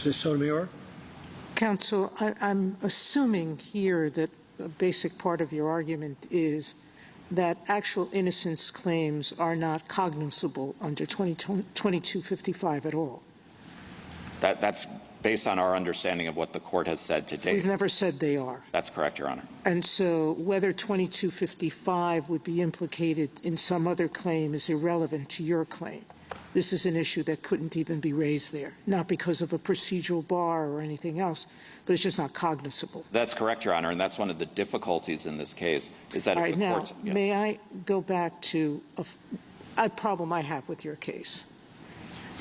Justice Sotomayor. Counsel, I'm assuming here that a basic part of your argument is that actual innocence claims are not cognizable under 2255 at all. That's based on our understanding of what the court has said to date. We've never said they are. That's correct, Your Honor. And so whether 2255 would be implicated in some other claim is irrelevant to your claim. This is an issue that couldn't even be raised there, not because of a procedural bar or anything else, but it's just not cognizable. That's correct, Your Honor, and that's one of the difficulties in this case, is that All if right, the now, court's... Yeah. may I go back to a problem I have with your case,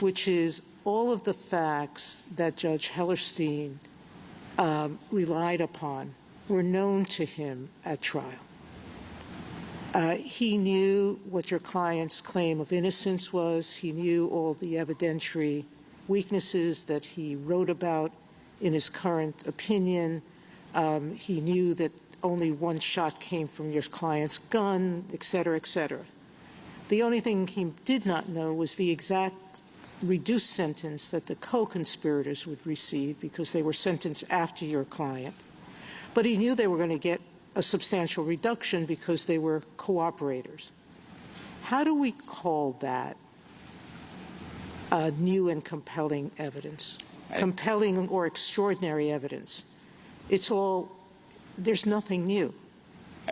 which is all of the facts that Judge Hellerstein relied upon were known to him at trial. He knew what your client's claim of innocence was. He knew all the evidentiary weaknesses that he wrote about in his current opinion. He knew that only one shot came from your client's gun, et cetera, et cetera. The only thing he did not know was the exact reduced sentence that the co-conspirators would receive because they were sentenced after your client. But he knew they were going to get a substantial reduction because they were cooperators. How do we call that new and compelling evidence? Compelling or extraordinary evidence. It's all, there's nothing new.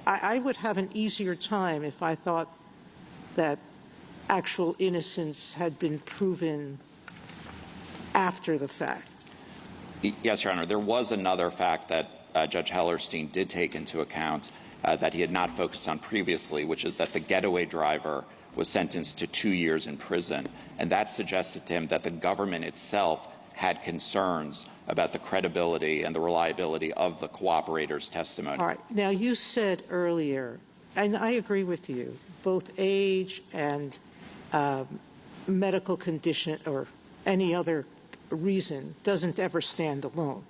I would have an easier time if I thought that actual innocence had been proven after the fact. Yes, Your Honor. There was another fact that Judge Hellerstein did take into account that he had not focused on previously, which is that the getaway driver was sentenced to 2 years in prison. And that suggested to him that the government itself had concerns about the credibility and the reliability of the cooperator's testimony. All right. Now, you said earlier, and I agree with you, both age and medical condition or any other reason doesn't ever stand alone,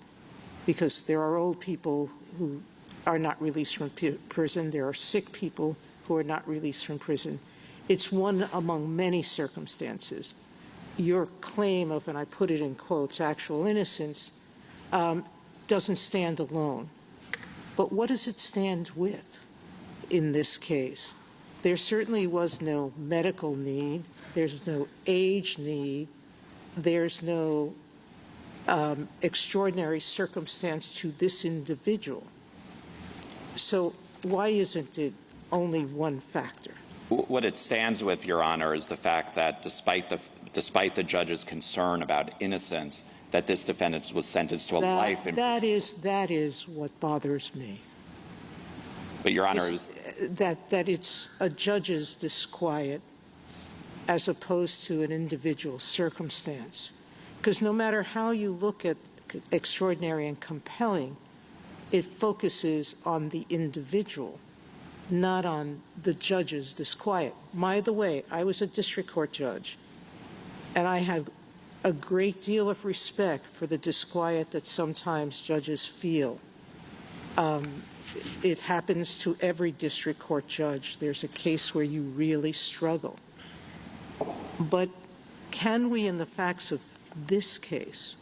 because there are old people who are not released from prison. There are sick people who are not released from prison. It's one among many circumstances. Your claim of, and I put it in quotes, actual innocence, doesn't stand alone. But what does it stand with in this case? There certainly was no medical need. There's no age need. There's no extraordinary circumstance to this individual. So why isn't it only one factor? What it stands with, Your Honor, is the fact that despite the judge's concern about innocence, that this defendant was sentenced to a life in prison. That is what bothers me. But, Your Honor, it was that it's a judge's disquiet as opposed to an individual circumstance. Because no matter how you look at extraordinary and compelling, it focuses on the individual, not on the judge's disquiet. By the way, I was a district court judge, and I have a great deal of respect for the disquiet that sometimes judges feel. It happens to every district court judge. There's a case where you really struggle. But can we, in the facts of this case,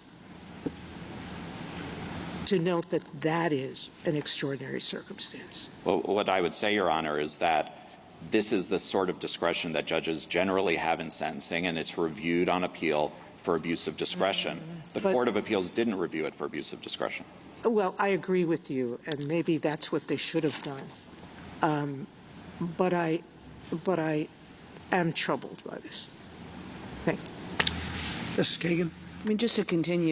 to note that that is an extraordinary circumstance? Well, what I would say, Your Honor, is that this is the sort of discretion that judges generally have in sentencing, and it's reviewed on appeal for abuse of discretion. The Court of Appeals didn't review it for abuse of discretion. Well, I agree with you, and maybe that's what they should have done. But I am troubled by this. Thank you. Justice Kagan. I mean, just to continue